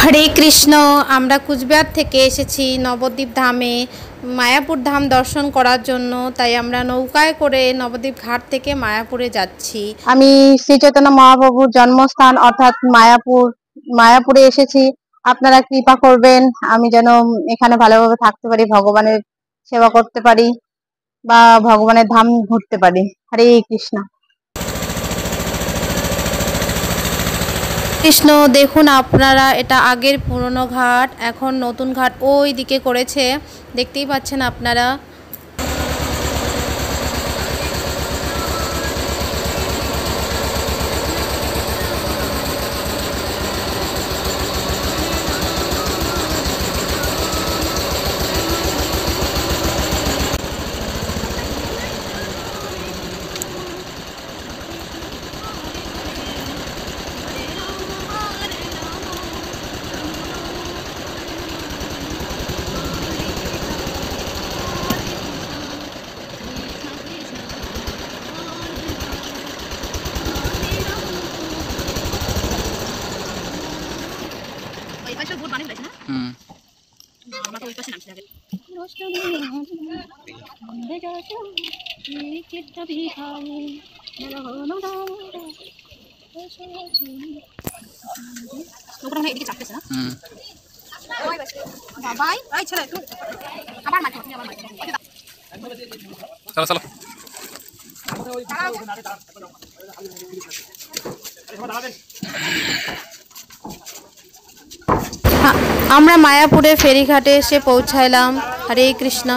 হরে কৃষ্ণ। আমরা কুচবিহার থেকে এসেছি নবদ্বীপ ধামে মায়াপুর ধাম দর্শন করার জন্য। তাই আমরা নৌকায় করে নবদ্বীপ ঘাট থেকে মায়াপুরে যাচ্ছি। আমি শ্রী চৈতন্য মহাপ্রভুর জন্মস্থান অর্থাৎ মায়াপুরে এসেছি। আপনারা কৃপা করবেন আমি যেন এখানে ভালোভাবে থাকতে পারি, ভগবানের সেবা করতে পারি বা ভগবানের ধাম ঘুরতে পারি। হরে কৃষ্ণ। কৃষ্ণ, দেখুন আপনারা, এটা আগের পুরনো ঘাট, এখন নতুন ঘাট ওই দিকে করেছে, দেখতেই পাচ্ছেন আপনারা। আমরা মায়াপুরে ফেরিঘাটে এসে পৌঁছাইলাম। হরে কৃষ্ণ।